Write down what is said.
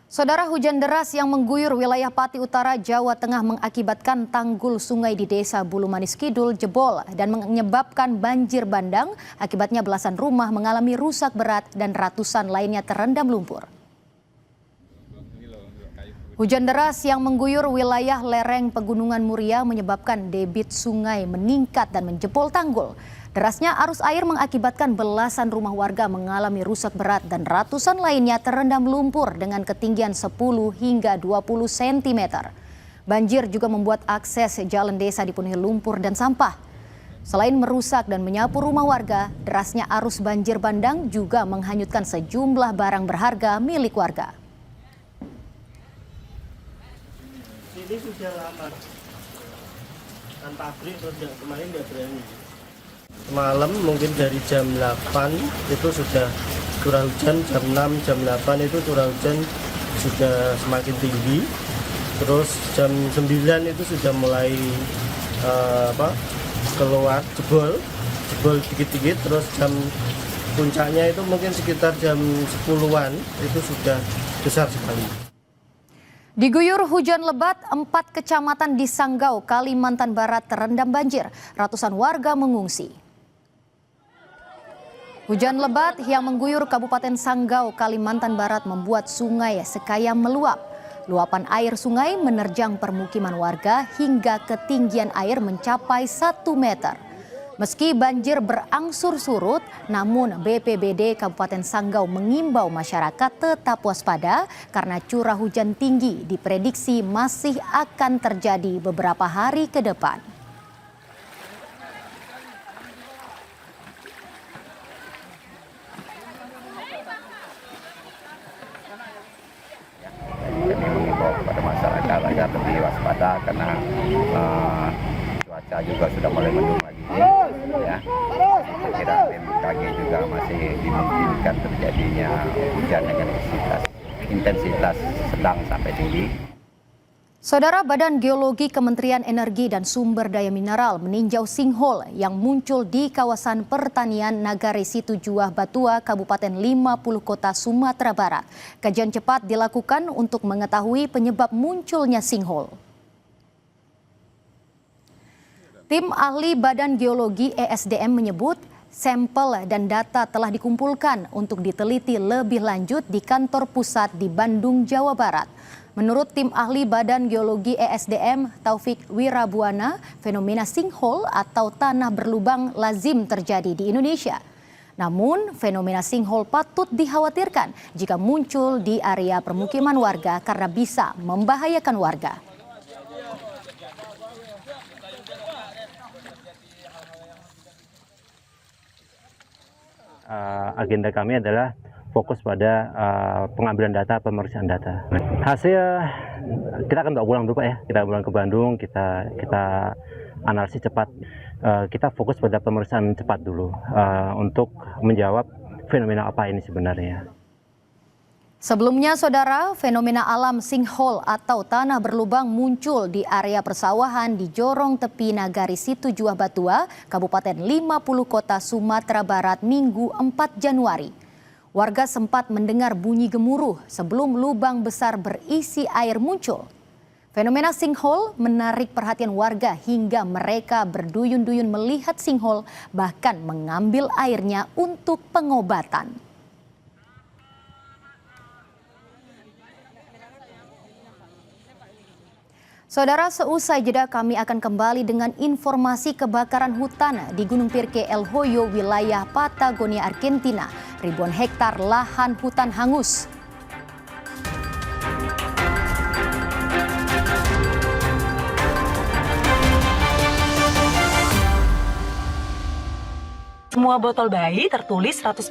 Saudara, hujan deras yang mengguyur wilayah Pati Utara, Jawa Tengah mengakibatkan tanggul sungai di Desa Bulu Manis Kidul jebol dan menyebabkan banjir bandang. Akibatnya belasan rumah mengalami rusak berat dan ratusan lainnya terendam lumpur. Hujan deras yang mengguyur wilayah lereng Pegunungan Muria menyebabkan debit sungai meningkat dan menjebol tanggul. Derasnya arus air mengakibatkan belasan rumah warga mengalami rusak berat dan ratusan lainnya terendam lumpur dengan ketinggian 10 hingga 20 cm. Banjir juga membuat akses jalan desa dipenuhi lumpur dan sampah. Selain merusak dan menyapu rumah warga, derasnya arus banjir bandang juga menghanyutkan sejumlah barang berharga milik warga. Ini sudah lama, kan pabrik kemarin nggak berani. Malam mungkin dari jam 8 itu sudah curah hujan, jam 6, jam 8 itu curah hujan sudah semakin tinggi. Terus jam 9 itu sudah mulai keluar jebol dikit-dikit. Terus jam puncaknya itu mungkin sekitar jam 10-an itu sudah besar sekali. Diguyur hujan lebat, 4 kecamatan di Sanggau, Kalimantan Barat terendam banjir. Ratusan warga mengungsi. Hujan lebat yang mengguyur Kabupaten Sanggau, Kalimantan Barat membuat sungai Sekayam meluap. Luapan air sungai menerjang permukiman warga hingga ketinggian air mencapai 1 meter. Meski banjir berangsur surut, namun BPBD Kabupaten Sanggau mengimbau masyarakat tetap waspada karena curah hujan tinggi diprediksi masih akan terjadi beberapa hari ke depan. Kami mengimbau kepada masyarakat agar lebih waspada karena cuaca juga sudah mulai mendung lagi. Ya, saya kira BMKG juga masih dimungkinkan terjadinya hujan dengan intensitas sedang sampai tinggi. Saudara, Badan Geologi Kementerian Energi dan Sumber Daya Mineral meninjau sinkhole yang muncul di kawasan pertanian Nagari Situ Juah Batua, Kabupaten 50 Kota Sumatera Barat. Kajian cepat dilakukan untuk mengetahui penyebab munculnya sinkhole. Tim ahli Badan Geologi ESDM menyebut sampel dan data telah dikumpulkan untuk diteliti lebih lanjut di kantor pusat di Bandung, Jawa Barat. Menurut tim ahli Badan Geologi ESDM Taufik Wirabuana, fenomena sinkhole atau tanah berlubang lazim terjadi di Indonesia. Namun, fenomena sinkhole patut dikhawatirkan jika muncul di area permukiman warga karena bisa membahayakan warga. Agenda kami adalah fokus pada pengambilan data, pemeriksaan data. Hasil kita akan ulang dulu Pak ya. Kita ulang ke Bandung, kita analisis cepat. Kita fokus pada pemeriksaan cepat dulu untuk menjawab fenomena apa ini sebenarnya. Sebelumnya, saudara, fenomena alam sinkhole atau tanah berlubang muncul di area persawahan di Jorong Tepi Nagari Situ Juah Batua, Kabupaten 50 Kota Sumatera Barat, Minggu 4 Januari. Warga sempat mendengar bunyi gemuruh sebelum lubang besar berisi air muncul. Fenomena sinkhole menarik perhatian warga hingga mereka berduyun-duyun melihat sinkhole, bahkan mengambil airnya untuk pengobatan. Saudara, seusai jeda kami akan kembali dengan informasi kebakaran hutan di Gunung Pirque El Hoyo, wilayah Patagonia, Argentina. Ribuan hektar lahan hutan hangus. Semua botol bayi tertulis 100%